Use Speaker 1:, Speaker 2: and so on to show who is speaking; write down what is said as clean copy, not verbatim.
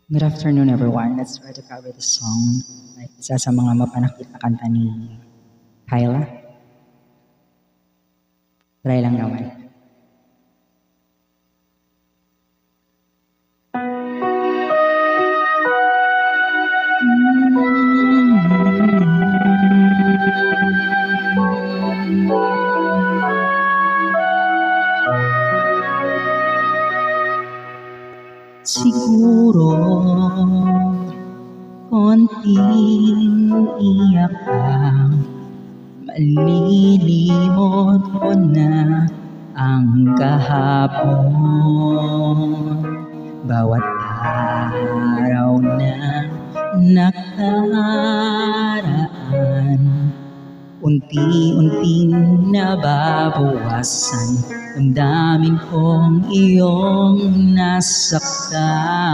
Speaker 1: Good afternoon, everyone. Let's try to cover the song. Isa sa mga mapanakit na kanta ni Kyla. Try lang naman. Siguro konting iyak ang malilimot ko na ang kahapon. Bawat araw na nakaraan, unti-unting nababawasan. Damdamin kong iyong nasaktan.